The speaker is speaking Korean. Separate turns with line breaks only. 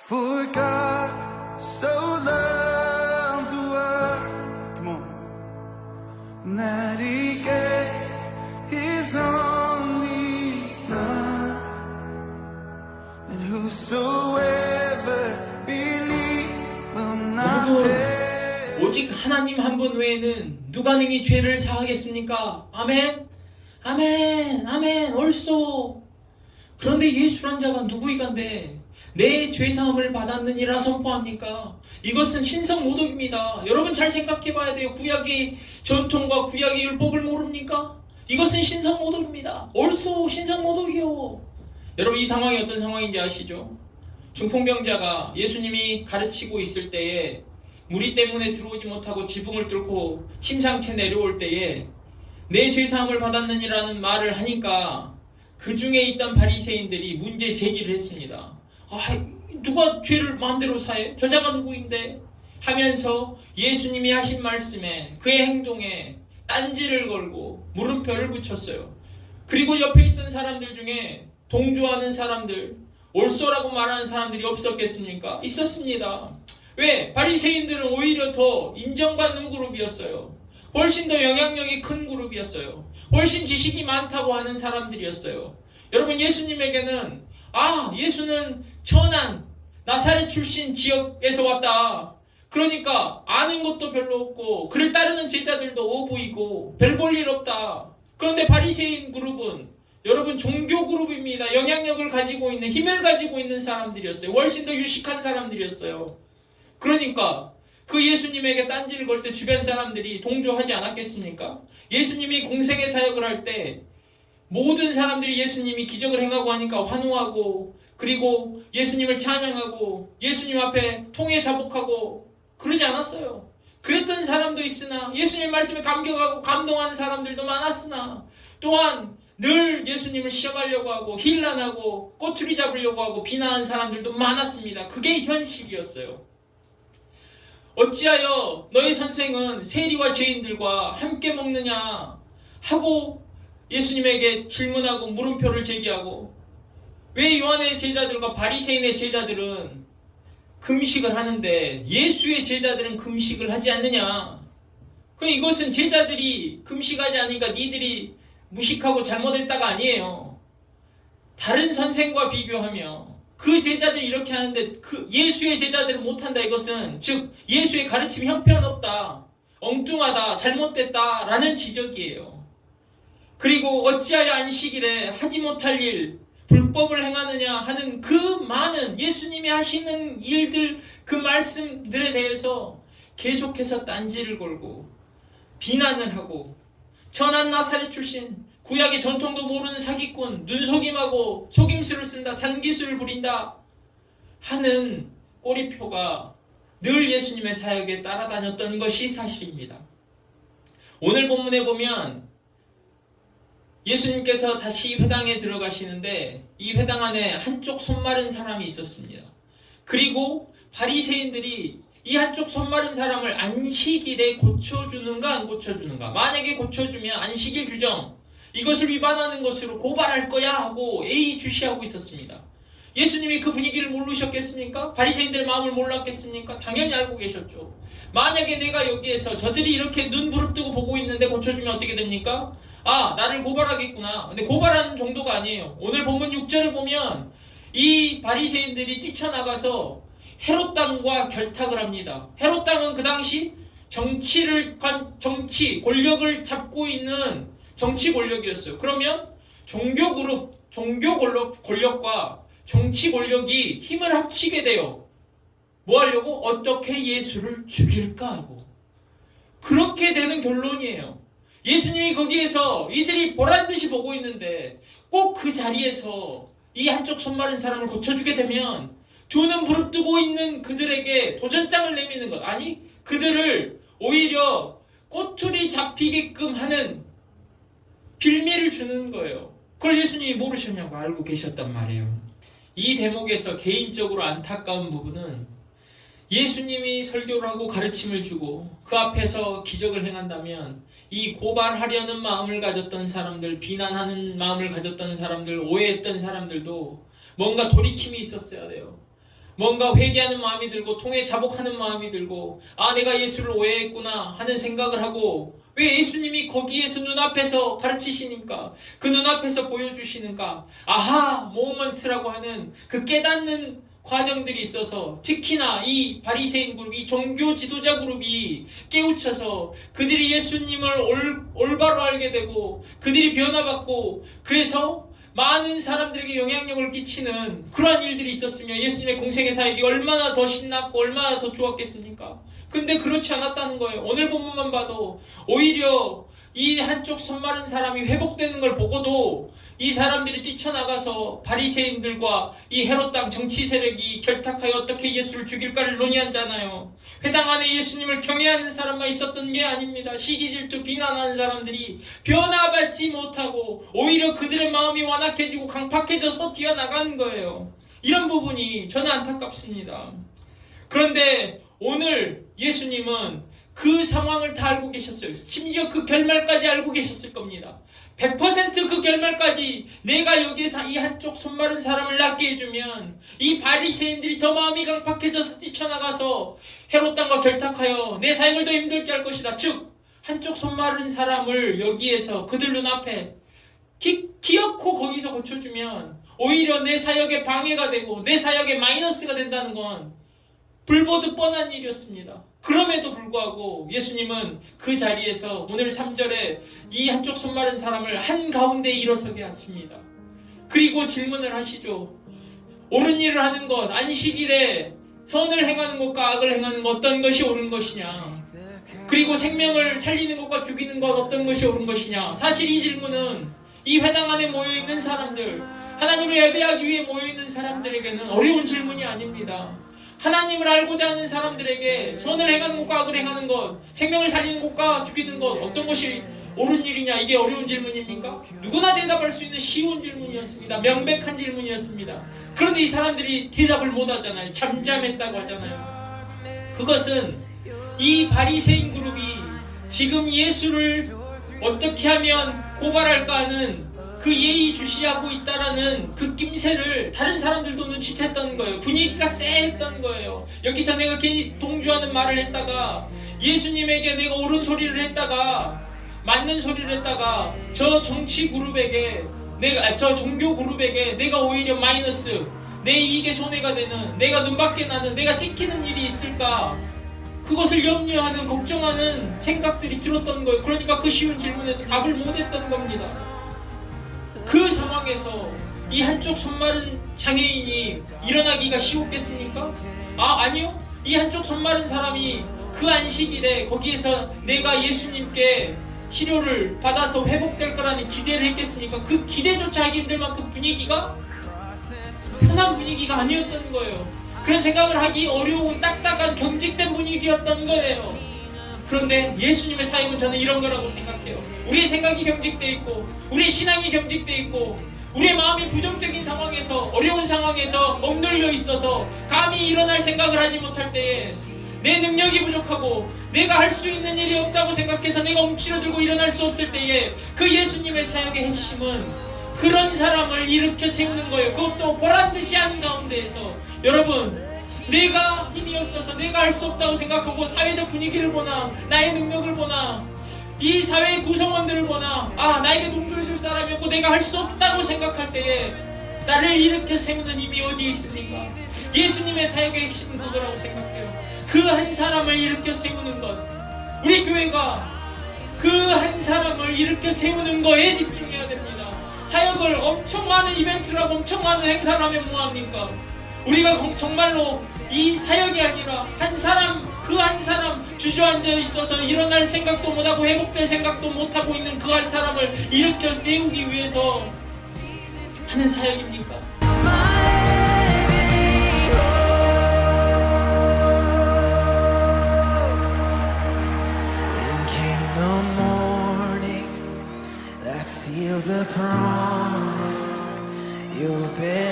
For God so loved the world, come on, that He gave His only Son, and whosoever believes will not perish.
오직 하나님 한 분 외에는 누가 능히 죄를 사하겠습니까? 아멘, 아멘, 아멘. 옳소. 그런데 예수란 자가 누구이간데 내 죄사함을 받았느니라 선포합니까? 이것은 신성모독입니다. 여러분 잘 생각해 봐야 돼요. 구약의 전통과 구약의 율법을 모릅니까? 이것은 신성모독입니다. 옳소, 신성모독이요. 여러분 이 상황이 어떤 상황인지 아시죠? 중풍병자가 예수님이 가르치고 있을 때에 무리 때문에 들어오지 못하고 지붕을 뚫고 침상채 내려올 때에 내 죄사함을 받았느니라는 말을 하니까 그 중에 있던 바리새인들이 문제 제기를 했습니다. 누가 죄를 마음대로 사해? 저자가 누구인데? 하면서 예수님이 하신 말씀에 그의 행동에 딴지를 걸고 물음표를 붙였어요. 그리고 옆에 있던 사람들 중에 동조하는 사람들, 옳소라고 말하는 사람들이 없었겠습니까? 있었습니다. 왜? 바리새인들은 오히려 더 인정받는 그룹이었어요. 훨씬 더 영향력이 큰 그룹이었어요. 훨씬 지식이 많다고 하는 사람들이었어요. 여러분 예수님에게는 예수는 천안 나사렛 출신 지역에서 왔다. 그러니까 아는 것도 별로 없고 그를 따르는 제자들도 어부이고 별 볼 일 없다. 그런데 바리새인 그룹은 여러분 종교 그룹입니다. 영향력을 가지고 있는 힘을 가지고 있는 사람들이었어요. 훨씬 더 유식한 사람들이었어요. 그러니까 그 예수님에게 딴지를 걸 때 주변 사람들이 동조하지 않았겠습니까? 예수님이 공생의 사역을 할 때 모든 사람들이 예수님이 기적을 행하고 하니까 환호하고 그리고 예수님을 찬양하고 예수님 앞에 통회 자복하고 그러지 않았어요. 그랬던 사람도 있으나 예수님 말씀에 감격하고 감동하는 사람들도 많았으나 또한 늘 예수님을 시험하려고 하고 힐난하고 꼬투리 잡으려고 하고 비난하는 사람들도 많았습니다. 그게 현실이었어요. 어찌하여 너희 선생은 세리와 죄인들과 함께 먹느냐 하고 예수님에게 질문하고 물음표를 제기하고 왜 요한의 제자들과 바리새인의 제자들은 금식을 하는데 예수의 제자들은 금식을 하지 않느냐? 이것은 제자들이 금식하지 않으니까 니들이 무식하고 잘못했다가 아니에요. 다른 선생과 비교하며 그 제자들이 이렇게 하는데 그 예수의 제자들은 못한다. 이것은 즉 예수의 가르침이 형편없다, 엉뚱하다, 잘못됐다 라는 지적이에요. 그리고 어찌하여 안식일에 하지 못할 일 불법을 행하느냐 하는 그 많은 예수님이 하시는 일들 그 말씀들에 대해서 계속해서 딴지를 걸고 비난을 하고 천한 나사렛 출신 구약의 전통도 모르는 사기꾼, 눈속임하고 속임수를 쓴다, 잔기술을 부린다 하는 꼬리표가 늘 예수님의 사역에 따라다녔던 것이 사실입니다. 오늘 본문에 보면 예수님께서 다시 회당에 들어가시는데 이 회당 안에 한쪽 손 마른 사람이 있었습니다. 그리고 바리새인들이 이 한쪽 손 마른 사람을 안식일에 고쳐주는가 안 고쳐주는가, 만약에 고쳐주면 안식일 규정 이것을 위반하는 것으로 고발할 거야 하고 예의주시하고 있었습니다. 예수님이 그 분위기를 모르셨겠습니까? 바리새인들의 마음을 몰랐겠습니까? 당연히 알고 계셨죠. 만약에 내가 여기에서 저들이 이렇게 눈 부릅뜨고 보고 있는데 고쳐주면 어떻게 됩니까? 나를 고발하겠구나. 근데 고발하는 정도가 아니에요. 오늘 본문 6절을 보면 이 바리새인들이 뛰쳐나가서 헤롯 땅과 결탁을 합니다. 헤롯 땅은 그 당시 정치 권력을 잡고 있는 정치 권력이었어요. 그러면 종교 권력과 정치 권력이 힘을 합치게 돼요. 뭐 하려고? 어떻게 예수를 죽일까 하고. 그렇게 되는 결론이에요. 예수님이 거기에서 이들이 보란듯이 보고 있는데 꼭 그 자리에서 이 한쪽 손 마른 사람을 고쳐주게 되면 두 눈 부릅뜨고 있는 그들에게 도전장을 내미는 것, 아니 그들을 오히려 꼬투리 잡히게끔 하는 빌미를 주는 거예요. 그걸 예수님이 모르셨냐고 알고 계셨단 말이에요. 이 대목에서 개인적으로 안타까운 부분은 예수님이 설교를 하고 가르침을 주고 그 앞에서 기적을 행한다면 이 고발하려는 마음을 가졌던 사람들, 비난하는 마음을 가졌던 사람들, 오해했던 사람들도 뭔가 돌이킴이 있었어야 돼요. 뭔가 회개하는 마음이 들고 통회 자복하는 마음이 들고 아 내가 예수를 오해했구나 하는 생각을 하고 왜 예수님이 거기에서 눈앞에서 가르치시니까 그 눈앞에서 보여주시는가 아하 모먼트라고 하는 그 깨닫는 과정들이 있어서 특히나 이 바리새인 그룹, 이 종교 지도자 그룹이 깨우쳐서 그들이 예수님을 올바로 알게 되고 그들이 변화받고 그래서 많은 사람들에게 영향력을 끼치는 그러한 일들이 있었으면 예수님의 공생의 사역이 얼마나 더 신났고 얼마나 더 좋았겠습니까? 근데 그렇지 않았다는 거예요. 오늘 본문만 봐도 오히려 이 한쪽 손 마른 사람이 회복되는 걸 보고도 이 사람들이 뛰쳐나가서 바리새인들과 이 헤롯 땅 정치 세력이 결탁하여 어떻게 예수를 죽일까를 논의하잖아요. 회당 안에 예수님을 경외하는 사람만 있었던 게 아닙니다. 시기 질투 비난하는 사람들이 변화받지 못하고 오히려 그들의 마음이 완악해지고 강팍해져서 뛰어나가는 거예요. 이런 부분이 저는 안타깝습니다. 그런데 오늘 예수님은 그 상황을 다 알고 계셨어요. 심지어 그 결말까지 알고 계셨을 겁니다. 100% 그 결말까지 내가 여기에서 이 한쪽 손 마른 사람을 낫게 해주면 이 바리새인들이 더 마음이 강팍해져서 뛰쳐나가서 헤롯 땅과 결탁하여 내 사역을 더 힘들게 할 것이다. 즉 한쪽 손 마른 사람을 여기에서 그들 눈앞에 기어코 거기서 고쳐주면 오히려 내 사역에 방해가 되고 내 사역에 마이너스가 된다는 건 불보듯 뻔한 일이었습니다. 그럼에도 불구하고 예수님은 그 자리에서 오늘 3절에 이 한쪽 손 마른 사람을 한가운데 일어서게 하십니다. 그리고 질문을 하시죠. 옳은 일을 하는 것, 안식일에 선을 행하는 것과 악을 행하는 것 어떤 것이 옳은 것이냐? 그리고 생명을 살리는 것과 죽이는 것 어떤 것이 옳은 것이냐? 사실 이 질문은 이 회당 안에 모여있는 사람들, 하나님을 예배하기 위해 모여있는 사람들에게는 어려운 질문이 아닙니다. 하나님을 알고자 하는 사람들에게 선을 행하는 것과 악을 행하는 것, 생명을 살리는 것과 죽이는 것 어떤 것이 옳은 일이냐, 이게 어려운 질문입니까? 누구나 대답할 수 있는 쉬운 질문이었습니다. 명백한 질문이었습니다. 그런데 이 사람들이 대답을 못하잖아요. 잠잠했다고 하잖아요. 그것은 이 바리새인 그룹이 지금 예수를 어떻게 하면 고발할까 하는 그 예의주시하고 있다라는 그 낌새를 다른 사람들도 눈치챘다는 거예요. 분위기가 쎄했다는 거예요. 여기서 내가 괜히 동조하는 말을 했다가 예수님에게 내가 옳은 소리를 했다가 맞는 소리를 했다가 저 정치 그룹에게 저 종교 그룹에게 내가 오히려 마이너스, 내 이익에 손해가 되는, 내가 눈밖에 나는, 내가 찍히는 일이 있을까, 그것을 염려하는, 걱정하는 생각들이 들었던 거예요. 그러니까 그 쉬운 질문에도 답을 못했던 겁니다. 그 상황에서 이 한쪽 손 마른 장애인이 일어나기가 쉬웠겠습니까? 아니요. 이 한쪽 손 마른 사람이 그 안식일에 거기에서 내가 예수님께 치료를 받아서 회복될 거라는 기대를 했겠습니까? 그 기대조차 하기 힘들 만큼 분위기가 편한 분위기가 아니었던 거예요. 그런 생각을 하기 어려운 딱딱한 경직된 분위기였던 거예요. 그런데 예수님의 사역은 저는 이런 거라고 생각해요. 우리의 생각이 경직되어 있고 우리의 신앙이 경직되어 있고 우리의 마음이 부정적인 상황에서, 어려운 상황에서 억눌려 있어서 감히 일어날 생각을 하지 못할 때에 내 능력이 부족하고 내가 할 수 있는 일이 없다고 생각해서 내가 움츠러들고 일어날 수 없을 때에 그 예수님의 사역의 핵심은 그런 사람을 일으켜 세우는 거예요. 그것도 보란듯이 하는 가운데에서 여러분, 내가 힘이 없어서 내가 할 수 없다고 생각하고 사회적 분위기를 보나 나의 능력을 보나 이 사회의 구성원들을 보나 나에게 동조해줄 사람이 없고 내가 할 수 없다고 생각할 때에 나를 일으켜 세우는 힘이 어디에 있습니까? 예수님의 사역의 핵심은 그거라고 생각해요. 그 한 사람을 일으켜 세우는 것, 우리 교회가 그 한 사람을 일으켜 세우는 거에 집중해야 됩니다. 사역을 엄청 많은 이벤트를 하고 엄청 많은 행사를 하면 뭐합니까? 우리가 정말로 이 사역이 아니라 한 사람, 그 한 사람 주저앉아 있어서 일어날 생각도 못하고 회복될 생각도 못하고 있는 그 한 사람을 일으켜 세우기 위해서 하는 사역입니까?
Seal the promise you'll bear.